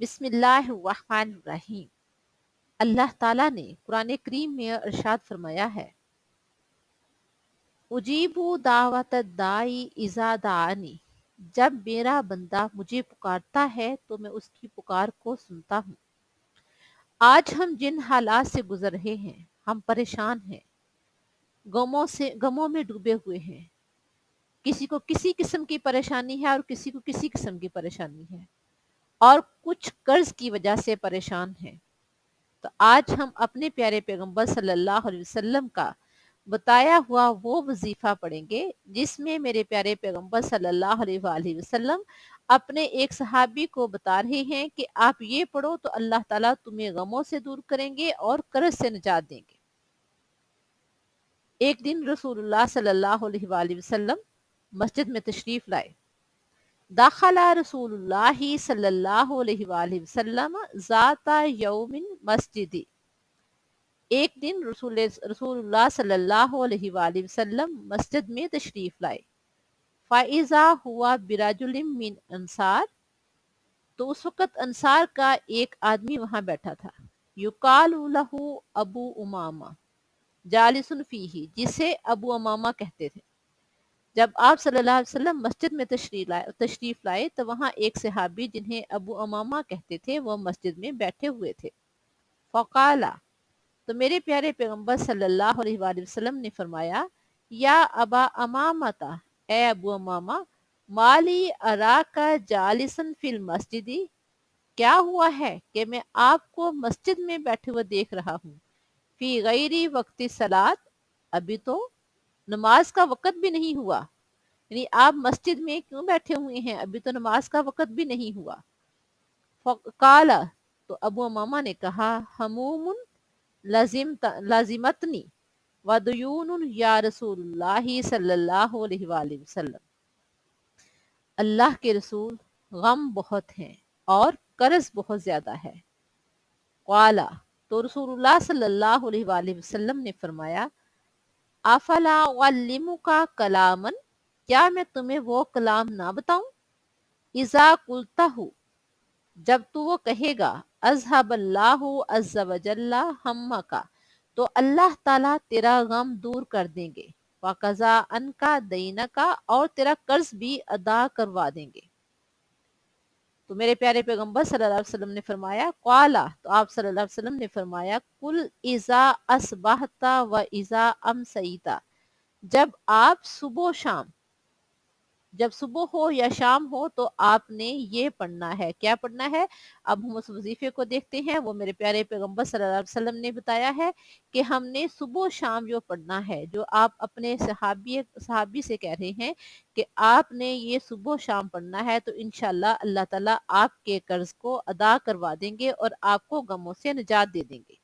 بسم اللہ الرحمن الرحیم۔ اللہ تعالیٰ نے قرآن کریم میں ارشاد فرمایا ہے، اجیبو دعوت الداعی اذا دعانی، جب میرا بندہ مجھے پکارتا ہے تو میں اس کی پکار کو سنتا ہوں۔ آج ہم جن حالات سے گزر رہے ہیں، ہم پریشان ہیں، غموں میں ڈوبے ہوئے ہیں۔ کسی کو کسی قسم کی پریشانی ہے اور کسی کو کسی قسم کی پریشانی ہے، اور کچھ قرض کی وجہ سے پریشان ہیں۔ تو آج ہم اپنے پیارے پیغمبر صلی اللہ علیہ وسلم کا بتایا ہوا وہ وظیفہ پڑھیں گے جس میں میرے پیارے پیغمبر صلی اللہ علیہ وآلہ وسلم اپنے ایک صحابی کو بتا رہے ہیں کہ آپ یہ پڑھو تو اللہ تعالیٰ تمہیں غموں سے دور کریں گے اور قرض سے نجات دیں گے۔ ایک دن رسول اللہ صلی اللہ علیہ وآلہ وسلم مسجد میں تشریف لائے۔ داخلہ رسول اللہ صلی اللہ علیہ وآلہ وسلم ذات یوم مسجدی، ایک دن رسول اللہ صلی اللہ علیہ وآلہ وسلم مسجد میں تشریف لائے۔ فَإِذَا هُوَ بِرَجُلٍ مِّنْ انصار، تو اس وقت انصار کا ایک آدمی وہاں بیٹھا تھا۔ یُقَالُ لَهُ ابو امامہ جالس فیہ، جسے ابو امامہ کہتے تھے۔ جب آپ صلی اللہ علیہ وسلم مسجد میں تشریف لائے تو وہاں ایک صحابی جنہیں ابو امامہ کہتے تھے وہ مسجد میں بیٹھے ہوئے تھے۔ فقالا، تو میرے پیارے پیغمبر صلی اللہ علیہ وآلہ وسلم نے فرمایا، یا ابا امامتا، اے ابو امامہ، مالی اراکا جالسن فی المسجدی، کیا ہوا ہے کہ میں آپ کو مسجد میں بیٹھے ہوئے دیکھ رہا ہوں، فی غیری وقت صلات، ابھی تو نماز کا وقت بھی نہیں ہوا، یعنی آپ مسجد میں کیوں بیٹھے ہوئے ہیں، ابھی تو نماز کا وقت بھی نہیں ہوا۔ فقالا، تو ابو امامہ نے کہا، ہموم لازمتنی ودیون یا رسول اللہ صلی اللہ علیہ وآلہ وسلم، اللہ کے رسول، غم بہت ہیں اور قرض بہت زیادہ ہے۔ قالا، تو رسول اللہ صلی اللہ علیہ وآلہ وسلم نے فرمایا، افلا اعلمک کلاما، کیا میں تمہیں وہ کلام نہ بتاؤں، اذا قلتہ، جب تو وہ کہے گا، اذهب اللہ عز وجل ہمک، تو اللہ تعالیٰ تیرا غم دور کر دیں گے، وقضا عنک دینک، اور تیرا قرض بھی ادا کروا دیں گے۔ تو میرے پیارے پیغمبر صلی اللہ علیہ وسلم نے فرمایا، قالا، تو آپ صلی اللہ علیہ وسلم نے فرمایا، کل اذا اصبحت و اذا امسیت، جب آپ صبح و شام، جب صبح ہو یا شام ہو تو آپ نے یہ پڑھنا ہے۔ کیا پڑھنا ہے؟ اب ہم اس وظیفے کو دیکھتے ہیں۔ وہ میرے پیارے پیغمبر صلی اللہ علیہ وسلم نے بتایا ہے کہ ہم نے صبح و شام جو پڑھنا ہے، جو آپ اپنے صحابی سے کہہ رہے ہیں کہ آپ نے یہ صبح و شام پڑھنا ہے، تو انشاءاللہ اللہ تعالیٰ آپ کے قرض کو ادا کروا دیں گے اور آپ کو غموں سے نجات دے دیں گے۔